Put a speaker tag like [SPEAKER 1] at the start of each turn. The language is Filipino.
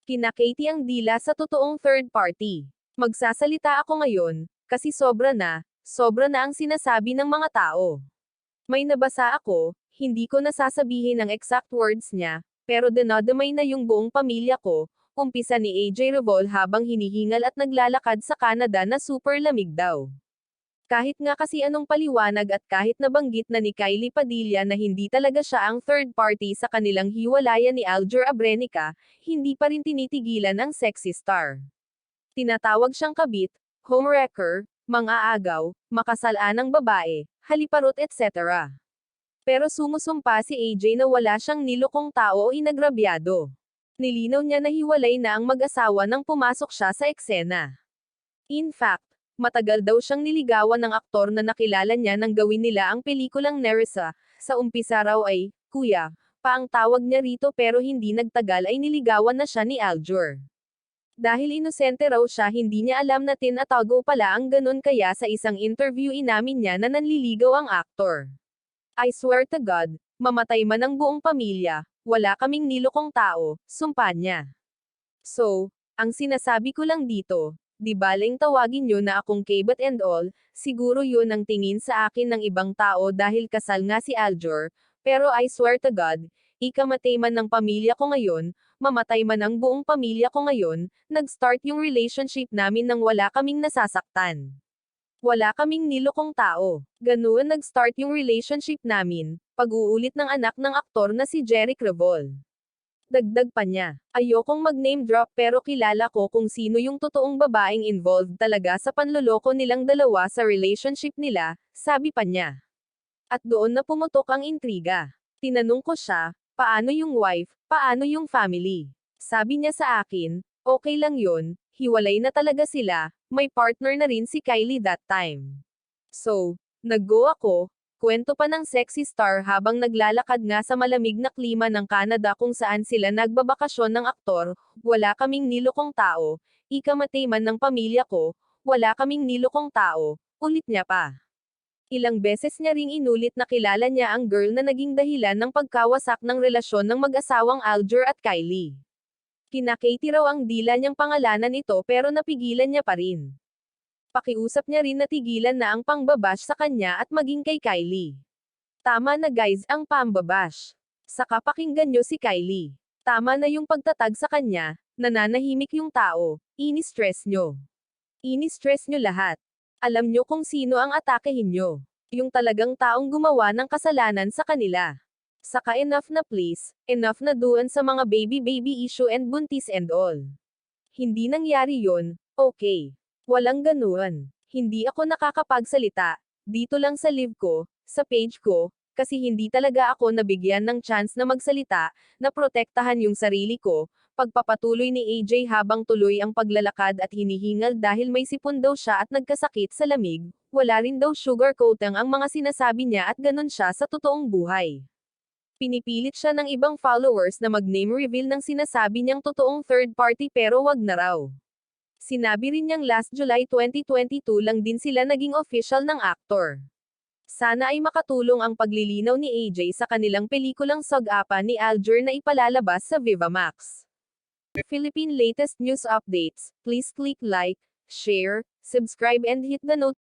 [SPEAKER 1] Kina Katie ang dila sa totoong third party. Magsasalita ako ngayon, kasi sobra na ang sinasabi ng mga tao. May nabasa ako, hindi ko nasasabihin ang exact words niya, pero dinadamay na yung buong pamilya ko, umpisa ni AJ Revol habang hinihingal at naglalakad sa Canada na super lamig daw. Kahit nga kasi anong paliwanag at kahit nabanggit na ni Kylie Padilla na hindi talaga siya ang third party sa kanilang hiwalayan ni Alger Abrenica, hindi pa rin tinitigilan ang sexy star. Tinatawag siyang kabit, homewrecker, mang-aagaw, makasalanang babae, haliparot etc. Pero sumusumpa si AJ na wala siyang nilokong tao o inagrabyado. Nilinaw niya na hiwalay na ang mag-asawa nang pumasok siya sa eksena. In fact, matagal daw siyang niligawan ng aktor na nakilala niya nang gawin nila ang pelikulang Nerissa. Sa umpisa raw ay, Kuya, pa ang tawag niya rito pero hindi nagtagal ay niligawan na siya ni Aljur. Dahil inosente raw siya hindi niya alam na tinatago pala ang ganun kaya sa isang interview inamin niya na nanliligaw ang aktor. I swear to God, mamatay man ang buong pamilya, wala kaming nilokong tao, sumpa niya. So, ang sinasabi ko lang dito, di baling tawagin nyo na akong K-but and all, siguro yun ang tingin sa akin ng ibang tao dahil kasal nga si Aljur, pero I swear to God, ikamatay man ng pamilya ko ngayon, mamatay man ang buong pamilya ko ngayon, nag-start yung relationship namin nang wala kaming nasasaktan. Wala kaming nilokong tao. Ganoon nag-start yung relationship namin, pag-uulit ng anak ng aktor na si Jeric Revol. Dagdag pa niya, ayokong mag-name drop pero kilala ko kung sino yung totoong babaeng involved talaga sa panloloko nilang dalawa sa relationship nila, sabi pa niya. At doon na pumutok ang intriga. Tinanong ko siya, paano yung wife, paano yung family? Sabi niya sa akin, okay lang yun, hiwalay na talaga sila, may partner na rin si Kylie that time. So, nag-go ako, kwento pa ng sexy star habang naglalakad nga sa malamig na klima ng Canada kung saan sila nagbabakasyon ng aktor, wala kaming nilokong tao, ikamatay man ng pamilya ko, wala kaming nilokong tao, ulit niya pa. Ilang beses niya ring inulit na kilala niya ang girl na naging dahilan ng pagkawasak ng relasyon ng mag-asawang Alger at Kylie. Kina Katie raw ang dila niyang pangalanan ito pero napigilan niya pa rin. Pakiusap niya rin na tigilan na ang pangbabash sa kanya at maging kay Kylie. Tama na guys ang pambabash. Saka pakinggan niyo si Kylie. Tama na yung pagtatag sa kanya, nananahimik yung tao, ini-stress niyo. Ini-stress niyo lahat. Alam niyo kung sino ang atakehin niyo. Yung talagang taong gumawa ng kasalanan sa kanila. Saka enough na please, enough na doon sa mga baby issue and buntis and all. Hindi nangyari yon, okay. Walang ganuan. Hindi ako nakakapagsalita, dito lang sa live ko, sa page ko, kasi hindi talaga ako nabigyan ng chance na magsalita, na protektahan yung sarili ko, pagpapatuloy ni AJ habang tuloy ang paglalakad at hinihingal dahil may sipon daw siya at nagkasakit sa lamig, wala rin daw sugarcoating ang mga sinasabi niya at ganun siya sa totoong buhay. Pinipilit siya ng ibang followers na mag-name reveal ng sinasabi niyang totoong third party pero wag na raw. Sinabi rin niyang last July 2022 lang din sila naging official ng aktor. Sana ay makatulong ang paglilinaw ni AJ sa kanilang pelikulang Sog-Apa ni Alger na ipalalabas sa Viva Max. Philippine latest news updates, please click like, share, subscribe and hit the notification